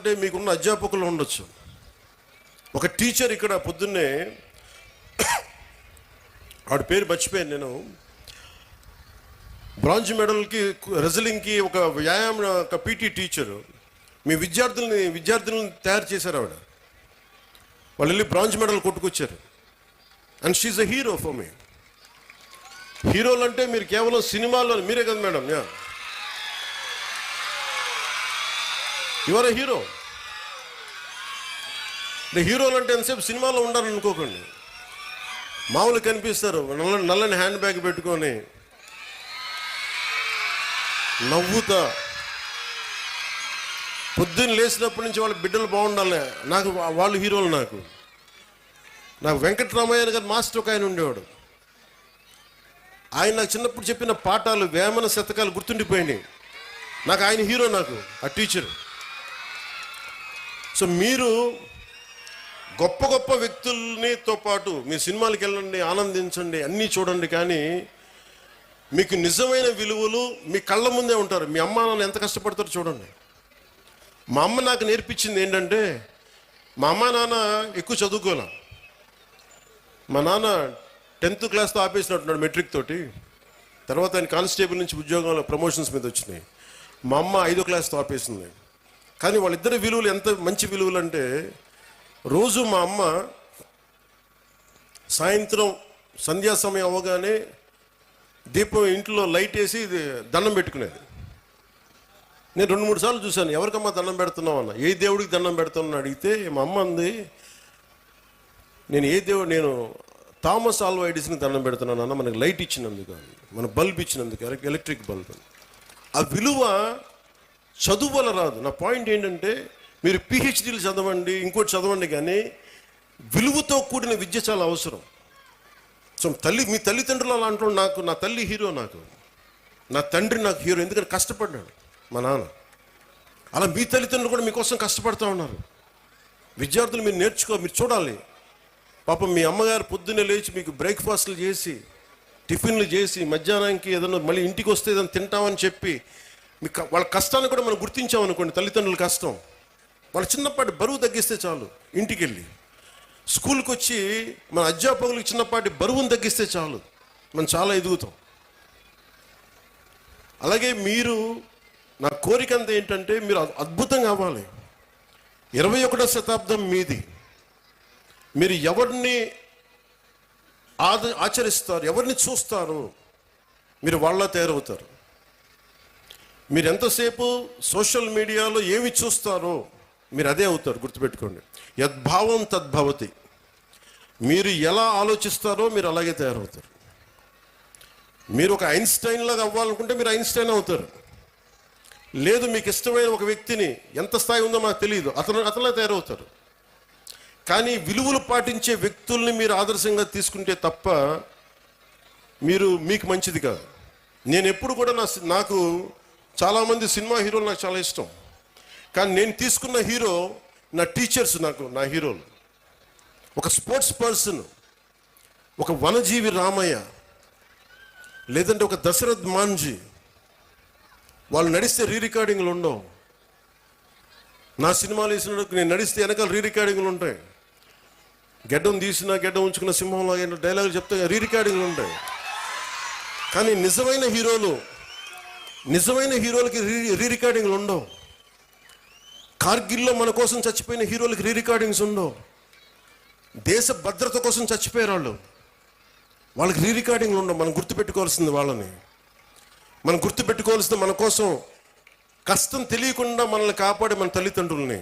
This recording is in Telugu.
అంటే మీకున్న అధ్యాపకులు ఉండొచ్చు. ఒక టీచర్ ఇక్కడ పొద్దున్నే ఆవిడ పేరు మర్చిపోయాను నేను, బ్రాంజ్ మెడల్కి రెజ్లింగ్కి ఒక వ్యాయామం ఒక పీటీ టీచరు మీ విద్యార్థులను తయారు చేశారు. ఆవిడ వాళ్ళు వెళ్ళి బ్రాంజ్ మెడల్ కొట్టుకొచ్చారు. And she's a hero for me. హీరోలు అంటే మీరు కేవలం సినిమాల్లో మీరే కదా మేడం, యువర్ ఎ హీరో. హీరోలు అంటే ఎంతసేపు సినిమాలో ఉండాలని అనుకోకండి. మామూలు కనిపిస్తారు, నల్లని హ్యాండ్ బ్యాగ్ పెట్టుకొని నవ్వుతా. పొద్దున్న లేచినప్పటి నుంచి వాళ్ళ బిడ్డలు బాగుండాలి, నాకు వాళ్ళు హీరోలు. నాకు వెంకటరామయ్య గారు మాస్టర్ ఒక ఆయన ఉండేవాడు. ఆయన నాకు చిన్నప్పుడు చెప్పిన పాఠాలు వేమన శతకాలు గుర్తుండిపోయినాయి. నాకు ఆయన హీరో, నాకు ఆ టీచర్. సో మీరు గొప్ప గొప్ప వ్యక్తులతో పాటు మీ సినిమాలకు వెళ్ళండి, ఆనందించండి, అన్నీ చూడండి. కానీ మీకు నిజమైన విలువలు మీ కళ్ళ ముందే ఉంటారు. మీ అమ్మ నాన్న ఎంత కష్టపడతారో చూడండి. మా అమ్మ నాకు నేర్పించింది ఏంటంటే, మా అమ్మ నాన్న ఎక్కువ చదువుకోలే. మా నాన్న 10th క్లాస్తో ఆపేసినట్టున్నాడు మెట్రిక్ తోటి. తర్వాత ఆయన కానిస్టేబుల్ నుంచి ఉద్యోగంలో ప్రమోషన్స్ మీద వచ్చినాయి. మా అమ్మ 5వ క్లాస్తో ఆపేసింది. కానీ వాళ్ళిద్దరి విలువలు ఎంత మంచి విలువలు అంటే, రోజు మా అమ్మ సాయంత్రం సంధ్యా సమయం అవ్వగానే దీపం ఇంట్లో లైట్ వేసి దండం పెట్టుకునేది. నేను 2-3 సార్లు చూశాను, ఎవరికమ్మా దండం పెడుతున్నావు అన్న. ఏ దేవుడికి దండం పెడుతున్నాను అడిగితే మా అమ్మ అంది, నేను థామస్ ఆల్వా ఎడిసన్కి దండం పెడుతున్నాను అన్న, మనకు లైట్ ఇచ్చినందుకు, మన బల్బ్ ఇచ్చినందుకు, ఎలక్ట్రిక్ బల్బ్. ఆ విలువ చదువు వల్ల రాదు. నా పాయింట్ ఏంటంటే, మీరు పిహెచ్డీలు చదవండి, ఇంకోటి చదవండి, కానీ విలువతో కూడిన విద్య చాలా అవసరం. సో మీ తల్లిదండ్రులు అలా అంటారు. నా తల్లి హీరో, నా తండ్రి నాకు హీరో. ఎందుకంటే కష్టపడ్డాడు మా నాన్న. అలా మీ తల్లిదండ్రులు కూడా మీకోసం కష్టపడుతూ ఉన్నారు. విద్యార్థులు మీరు మీరు చూడాలి. పాపం మీ అమ్మగారు పొద్దున్నే లేచి మీకు బ్రేక్ఫాస్ట్లు చేసి, టిఫిన్లు చేసి, మధ్యాహ్నానికి ఏదైనా మళ్ళీ ఇంటికి వస్తే ఏదైనా తింటామని చెప్పి, వాళ్ళ కష్టాన్ని కూడా మనం గుర్తించామనుకోండి. తల్లిదండ్రుల కష్టం, వాళ్ళ చిన్నపాటి బరువు తగ్గిస్తే చాలు. ఇంటికి వెళ్ళి స్కూల్కి వచ్చి మన అధ్యాపకులకు చిన్నపాటి బరువును తగ్గిస్తే చాలు, మనం చాలా ఎదుగుతాం. అలాగే మీరు, నా కోరిక అంతా ఏంటంటే, మీరు అద్భుతంగా అవ్వాలి. 21వ శతాబ్దం మీది. మీరు ఎవరిని ఆచరిస్తారు, ఎవరిని చూస్తారు, మీరు వాళ్ళ తయారవుతారు. మీరు ఎంతసేపు సోషల్ మీడియాలో ఏమి చూస్తారో మీరు అదే అవుతారు. గుర్తుపెట్టుకోండి, యద్భావం తద్భవతి. మీరు ఎలా ఆలోచిస్తారో మీరు అలాగే తయారవుతారు. మీరు ఒక ఐన్స్టైన్ లాగా అవ్వాలనుకుంటే మీరు ఐన్స్టైన్ అవుతారు. లేదు, మీకు ఇష్టమైన ఒక వ్యక్తిని, ఎంత స్థాయి ఉందో మాకు తెలియదు, అతనే తయారవుతారు. కానీ విలువలు పాటించే వ్యక్తుల్ని మీరు ఆదర్శంగా తీసుకుంటే తప్ప మీకు మంచిది కాదు. నేను ఎప్పుడు కూడా నాకు చాలామంది సినిమా హీరోలు నాకు చాలా ఇష్టం. కానీ నేను తీసుకున్న హీరో నా టీచర్స్, నా హీరోలు. ఒక స్పోర్ట్స్ పర్సన్, ఒక వనజీవి రామయ్య, లేదంటే ఒక దశరథ్ మాంజీ. వాళ్ళు నడిస్తే రికార్డింగ్లు ఉండవు. నా సినిమాలు వేసినప్పుడు నేను నడిస్తే వెనకాల రికార్డింగ్లు ఉంటాయి. గడ్డం తీసిన, గడ్డం ఉంచుకున్న సింహంలో డైలాగులు చెప్తే రికార్డింగ్లు ఉంటాయి. కానీ నిజమైన హీరోలకి రికార్డింగ్లు ఉండవు. కార్గిల్లో మన కోసం చచ్చిపోయిన హీరోలకి రికార్డింగ్స్ ఉండవు. దేశ భద్రత కోసం చచ్చిపోయారు వాళ్ళకి రికార్డింగ్లు ఉండవు. మనం గుర్తుపెట్టుకోవాల్సింది వాళ్ళని. మనం గుర్తుపెట్టుకోవాల్సింది మన కోసం కష్టం తెలియకుండా మనల్ని కాపాడే మన తల్లిదండ్రుల్ని.